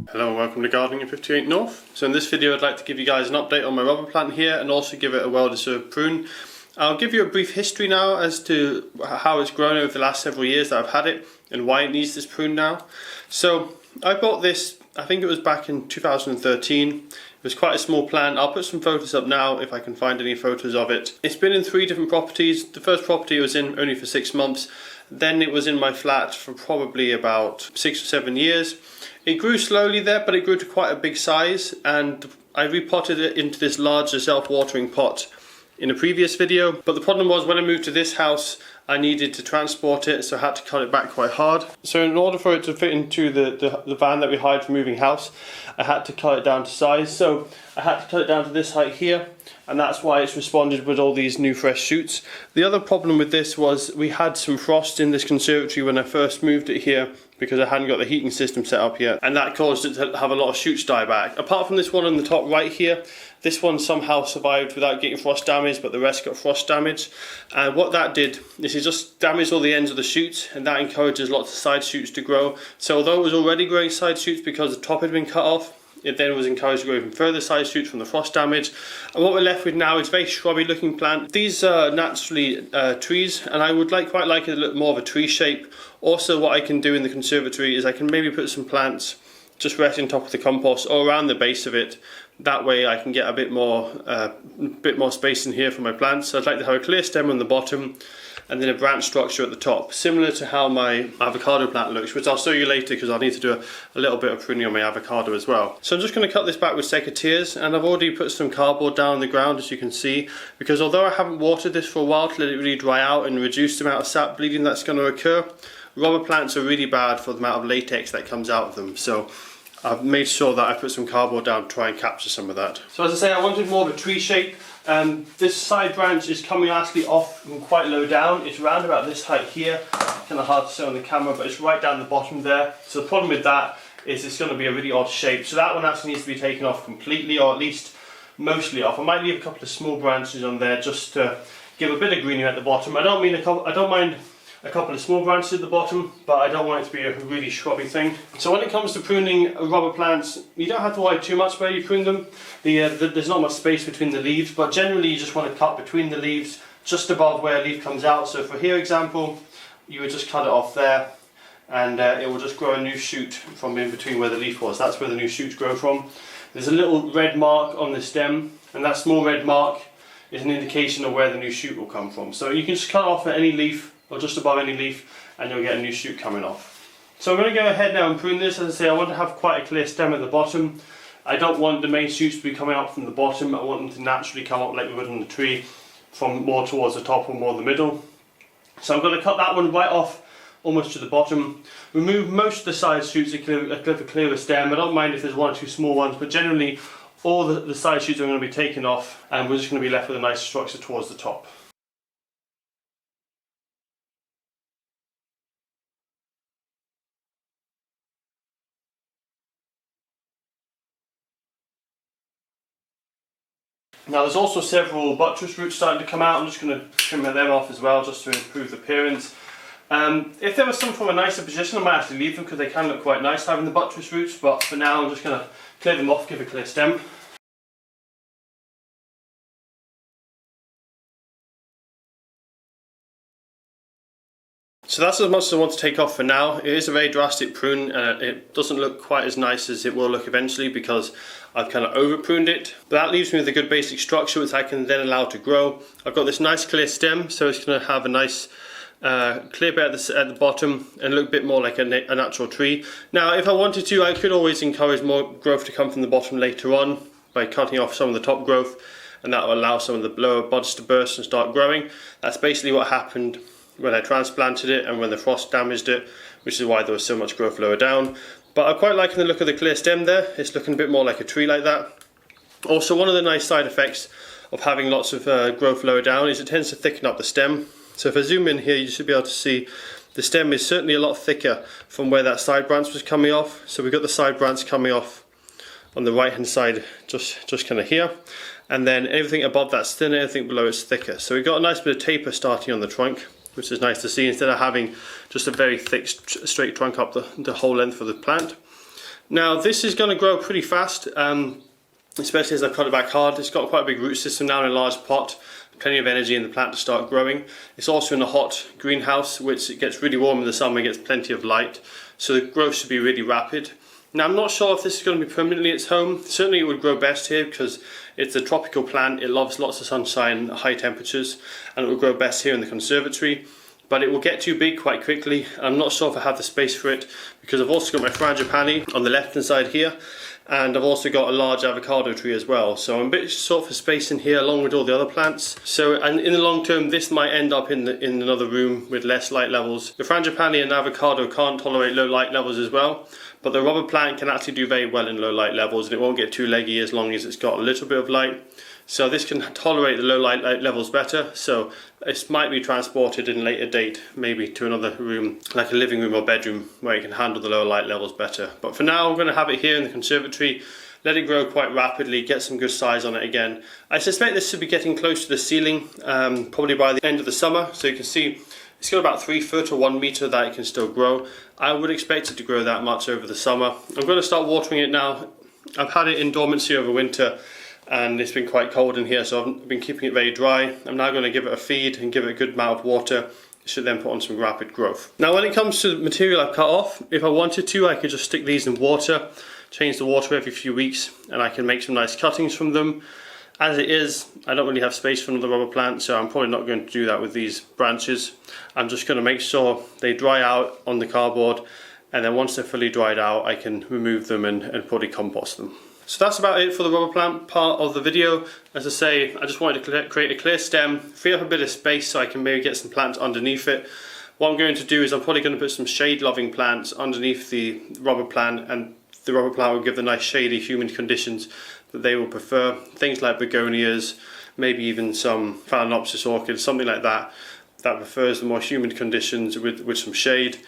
Hello and welcome to Gardening in 58 North. So in this video I'd like to give you guys an update on my rubber plant here and also give it a well-deserved prune. I'll give you a brief history now as to how it's grown over the last several years that I've had it and why it needs this prune now. So I bought this, I think it was back in 2013. It was quite a small plant. I'll put some photos up now if I can find any photos of it. It's been in 3 different properties. The first property I was in only for 6 months. Then it was in my flat for probably about 6 or 7 years. It grew slowly there, but it grew to quite a big size, and I repotted it into this larger self-watering pot in a previous video. But the problem was when I moved to this house, I needed to transport it, so I had to cut it back quite hard. So in order for it to fit into the van that we hired for moving house, I had to cut it down to size. So I had to cut it down to this height here, and that's why it's responded with all these new fresh shoots. The other problem with this was we had some frost in this conservatory when I first moved it here, because I hadn't got the heating system set up yet, and that caused it to have a lot of shoots die back. Apart from this one on the top right here, this one somehow survived without getting frost damage, but the rest got frost damage. And what that did is it just damaged all the ends of the shoots, and that encourages lots of side shoots to grow. So although it was already growing side shoots because the top had been cut off, it then was encouraged to grow even further side shoots from the frost damage. And what we're left with now is a very shrubby looking plant. These are naturally trees, and I would quite like it to look more of a tree shape. Also, what I can do in the conservatory is I can maybe put some plants just right on top of the compost or around the base of it. That way I can get a bit more space in here for my plants. So I'd like to have a clear stem on the bottom and then a branch structure at the top, similar to how my avocado plant looks, which I'll show you later because I'll need to do a little bit of pruning on my avocado as well. So I'm just going to cut this back with secateurs, and I've already put some cardboard down on the ground, as you can see, because although I haven't watered this for a while to let it really dry out and reduce the amount of sap bleeding that's going to occur, rubber plants are really bad for the amount of latex that comes out of them. So I've made sure that I put some cardboard down to try and capture some of that. So as I say, I wanted more of a tree shape. This side branch is coming actually off from quite low down. It's around about this height here. Kind of hard to show on the camera, but it's right down the bottom there. So the problem with that is it's going to be a really odd shape. So that one actually needs to be taken off completely, or at least mostly off. I might leave a couple of small branches on there just to give a bit of greenery at the bottom. I don't mind a couple of small branches at the bottom, but I don't want it to be a really shrubby thing. So when it comes to pruning rubber plants, you don't have to worry too much where you prune them. There's not much space between the leaves, but generally you just want to cut between the leaves, just above where a leaf comes out. So for here example, you would just cut it off there, and it will just grow a new shoot from in between where the leaf was. That's where the new shoots grow from. There's a little red mark on the stem, and that small red mark is an indication of where the new shoot will come from. So you can just cut off at any leaf, or just above any leaf, and you'll get a new shoot coming off. So I'm going to go ahead now and prune this. As I say, I want to have quite a clear stem at the bottom. I don't want the main shoots to be coming up from the bottom. I want them to naturally come up like we would on the tree, from more towards the top or more the middle. So I'm going to cut that one right off almost to the bottom. Remove most of the side shoots to give a clearer stem. I don't mind if there's 1 or 2 small ones, but generally all the side shoots are going to be taken off, and we're just going to be left with a nice structure towards the top. Now there's also several buttress roots starting to come out. I'm just going to trim them off as well, just to improve the appearance. If there was some from a nicer position, I might actually leave them because they can look quite nice having the buttress roots, but for now I'm just going to clear them off, give a clear stem. So that's as much as I want to take off for now. It is a very drastic prune, and it doesn't look quite as nice as it will look eventually because I've kind of over pruned it. But that leaves me with a good basic structure which I can then allow to grow. I've got this nice clear stem, so it's going to have a nice clear bit at the bottom and look a bit more like a natural tree. Now if I wanted to, I could always encourage more growth to come from the bottom later on by cutting off some of the top growth, and that will allow some of the lower buds to burst and start growing. That's basically what happened when I transplanted it and when the frost damaged it, which is why there was so much growth lower down. But I'm quite liking the look of the clear stem there. It's looking a bit more like a tree like that. Also, one of the nice side effects of having lots of growth lower down is it tends to thicken up the stem. So if I zoom in here, you should be able to see the stem is certainly a lot thicker from where that side branch was coming off. So we've got the side branch coming off on the right hand side, just kind of here, and then everything above that's thinner, everything below is thicker. So we've got a nice bit of taper starting on the trunk, which is nice to see, instead of having just a very thick straight trunk up the whole length of the plant. Now this is going to grow pretty fast, especially as I cut it back hard. It's got quite a big root system now in a large pot, plenty of energy in the plant to start growing. It's also in a hot greenhouse, which it gets really warm in the summer, gets plenty of light, so the growth should be really rapid. Now I'm not sure if this is going to be permanently its home. Certainly it would grow best here because it's a tropical plant, it loves lots of sunshine, high temperatures, and it will grow best here in the conservatory. But it will get too big quite quickly. I'm not sure if I have the space for it because I've also got my frangipani on the left hand side here, and I've also got a large avocado tree as well. So I'm a bit short for space in here along with all the other plants. So, and in the long term this might end up in another room with less light levels. The frangipani and avocado can't tolerate low light levels as well, but the rubber plant can actually do very well in low light levels, and it won't get too leggy as long as it's got a little bit of light. So this can tolerate the low light levels better, so this might be transported in a later date, maybe to another room, like a living room or bedroom, where it can handle the lower light levels better. But for now I'm going to have it here in the conservatory, let it grow quite rapidly, get some good size on it again. I suspect this should be getting close to the ceiling, probably by the end of the summer, so you can see it's got about 3 foot or 1 meter that it can still grow. I would expect it to grow that much over the summer. I'm going to start watering it now. I've had it in dormancy over winter, and it's been quite cold in here, so I've been keeping it very dry. I'm now going to give it a feed and give it a good amount of water. It should then put on some rapid growth. Now when it comes to the material I've cut off, if I wanted to I could just stick these in water, change the water every few weeks, and I can make some nice cuttings from them. As it is, I don't really have space for another rubber plant, so I'm probably not going to do that with these branches. I'm just going to make sure they dry out on the cardboard, and then once they're fully dried out I can remove them and probably compost them. So that's about it for the rubber plant part of the video. As I say, I just wanted to create a clear stem, free up a bit of space so I can maybe get some plants underneath it. What I'm going to do is I'm probably going to put some shade loving plants underneath the rubber plant, and the rubber plant will give the nice shady humid conditions that they will prefer. Things like begonias, maybe even some phalaenopsis orchids, something like that, that prefers the more humid conditions with some shade,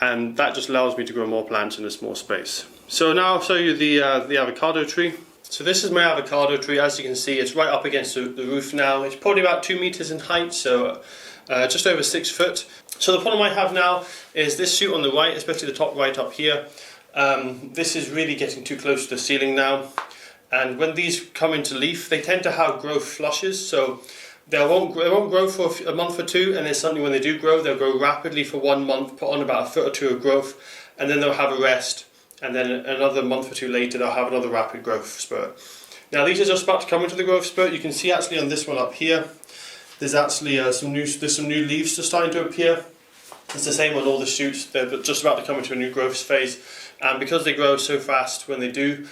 and that just allows me to grow more plants in a small space. So now I'll show you the avocado tree. So this is my avocado tree. As you can see, it's right up against the roof now. It's probably about 2 meters in height, so just over 6 foot. So the problem I have now is this shoot on the right, especially the top right up here. This is really getting too close to the ceiling now, and when these come into leaf they tend to have growth flushes, so they won't grow for a month or two, and then suddenly when they do grow they'll grow rapidly for 1 month, put on about 1 foot or 2 of growth, and then they'll have a rest, and then another month or two later they'll have another rapid growth spurt. Now these are just about to come into the growth spurt. You can see actually on this one up here there's actually some new leaves just starting to appear. It's the same on all the shoots, they're just about to come into a new growth phase, and because they grow so fast when they do,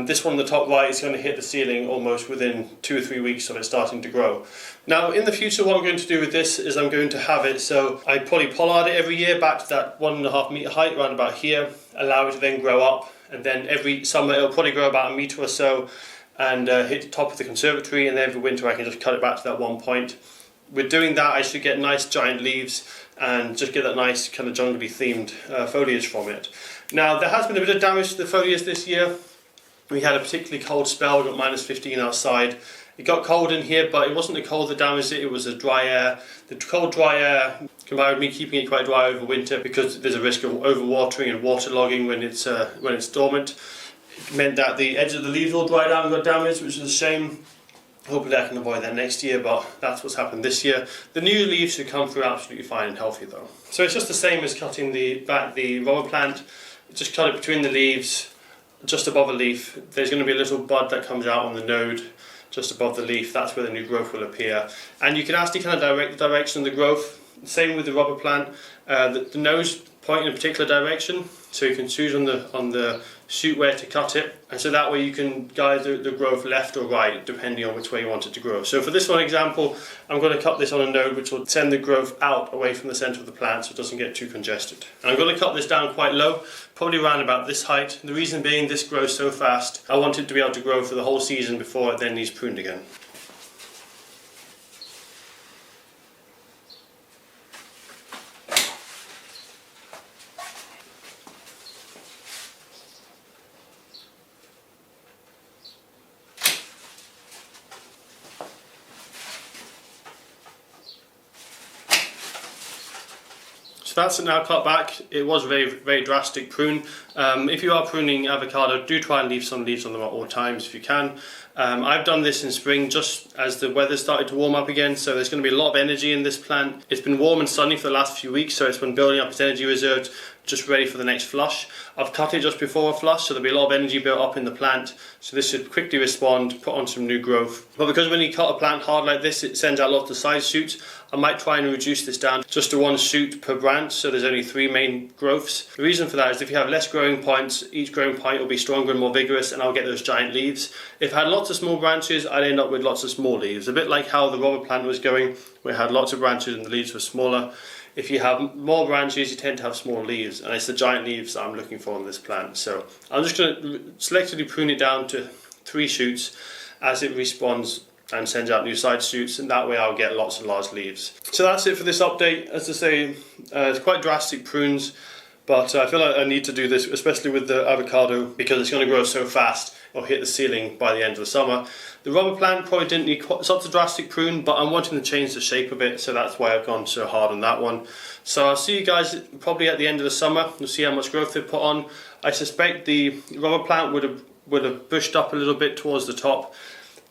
this one on the top right is going to hit the ceiling almost within 2 or 3 weeks of it starting to grow. Now in the future what I'm going to do with this is I'm going to have it so I probably pollard it every year back to that 1.5 meter height around about here, allow it to then grow up, and then every summer it'll probably grow about 1 meter or so and hit the top of the conservatory, and then every winter I can just cut it back to that one point. With doing that I should get nice giant leaves and just get that nice kind of jungly themed foliage from it. Now there has been a bit of damage to the foliage this year. We had a particularly cold spell, we got -15 outside. It got cold in here, but it wasn't the cold that damaged it, it was the dry air. The cold dry air combined with me keeping it quite dry over winter, because there's a risk of overwatering and waterlogging when it's dormant. It meant that the edge of the leaves all dried out and got damaged, which is a shame. Hopefully I can avoid that next year, but that's what's happened this year. The new leaves should come through absolutely fine and healthy though. So it's just the same as cutting the rubber plant. Just cut it between the leaves, just above a leaf. There's going to be a little bud that comes out on the node just above the leaf. That's where the new growth will appear. And you can actually kind of direct the direction of the growth. Same with the rubber plant. The nodes point in a particular direction, so you can choose on the shoot where to cut it, and so that way you can guide the growth left or right depending on which way you want it to grow. So for this one example, I'm going to cut this on a node which will send the growth out away from the centre of the plant so it doesn't get too congested. And I'm going to cut this down quite low, probably around about this height. The reason being, this grows so fast, I want it to be able to grow for the whole season before it then needs pruned again. So that's it now cut back. It was a very, very drastic prune. If you are pruning avocado, do try and leave some leaves on them at all times if you can. I've done this in spring just as the weather started to warm up again, so there's going to be a lot of energy in this plant. It's been warm and sunny for the last few weeks, so it's been building up its energy reserves, just ready for the next flush. I've cut it just before a flush, so there'll be a lot of energy built up in the plant, so this should quickly respond, put on some new growth. But because when you cut a plant hard like this, it sends out lots of side shoots, I might try and reduce this down just to 1 shoot per branch, so there's only 3 main growths. The reason for that is if you have less growing points, each growing point will be stronger and more vigorous, and I'll get those giant leaves. If I had lots of small branches, I'd end up with lots of small leaves, a bit like how the rubber plant was going, where it had lots of branches and the leaves were smaller. If you have more branches, you tend to have small leaves, and it's the giant leaves that I'm looking for in this plant. So I'm just going to selectively prune it down to 3 shoots as it respawns and sends out new side shoots, and that way I'll get lots and large leaves. So that's it for this update. As I say, it's quite drastic prunes, but I feel like I need to do this, especially with the avocado, because it's going to grow so fast it'll hit the ceiling by the end of the summer. The rubber plant probably didn't need such a drastic prune, but I'm wanting to change the shape of it, so that's why I've gone so hard on that one. So I'll see you guys probably at the end of the summer. We'll see how much growth they put on. I suspect the rubber plant would have bushed up a little bit towards the top,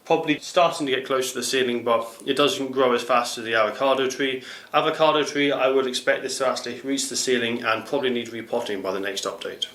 probably starting to get close to the ceiling, but it doesn't grow as fast as the avocado tree. Avocado tree, I would expect this to actually reach the ceiling and probably need repotting by the next update.